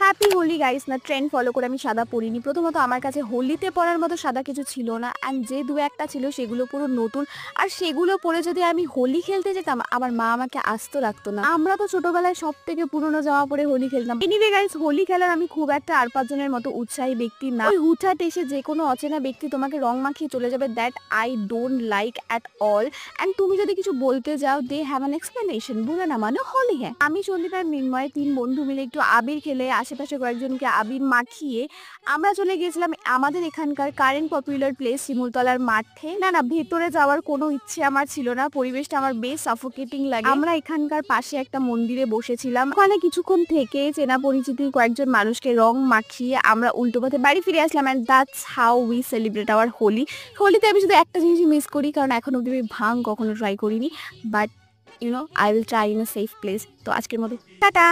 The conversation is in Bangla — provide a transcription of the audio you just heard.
Happy Holi guys. না ট্রেন্ড ফলো করে আমি সাদা পরিনি। প্রথমত আমার কাছে হোলিতে পরার মতো সাদা কিছু ছিল না, অ্যান্ড যে দু একটা ছিল সেগুলো পুরো নতুন। আর সেগুলো পরে যদি আমি হোলি খেলতে যেতাম, আমার মা আমাকে আস্ত রাখতো না। আমরা তো ছোটবেলায় সব থেকে পুরনো জামা পরে হোলি খেলতাম। এনিওয়ে গাইস, হোলি খেলার আমি খুব একটা 8-5 জনের মতো উৎসাহী ব্যক্তি না। ওই হুটহাট এসে যে কোনো অচেনা ব্যক্তি তোমাকে রং মাখিয়ে চলে যাবে, that I don't like at all. And তুমি যদি কিছু বলতে যাও, দে হ্যাভ অ্যান এক্সপ্লেনেশন। বুঝে না মানে হোলি। হ্যাঁ, আমি সন্দীপ আর মৃন্ময় 3 বন্ধু মিলে একটু আবির খেলে আশেপাশে কয়েকজনকে আবির মাখিয়ে আমরা চলে গিয়েছিলাম আমাদের এখানকার কারেন্ট পপুলার প্লেস শিমুলতলার মাঠে। না, ভেতরে যাওয়ার কোনো ইচ্ছে আমার ছিল না, পরিবেশটা আমার বেশ সাফোকেটিং লাগে। আমরা এখানকার পাশে একটা মন্দিরে বসেছিলাম, ওখানে কিছুক্ষণ থেকে চেনা পরিচিতির কয়েকজন মানুষকে রং মাখিয়ে আমরা উল্টো পথে বাড়ি ফিরে আসলাম। And that's how we celebrate our Holi. হোলিতে আমি শুধু একটা জিনিসই মিস করি, কারণ এখন অব্দি আমি ভাং কখনো ট্রাই করিনি, but I will try in a safe place. তো আজকের মতো টাটা।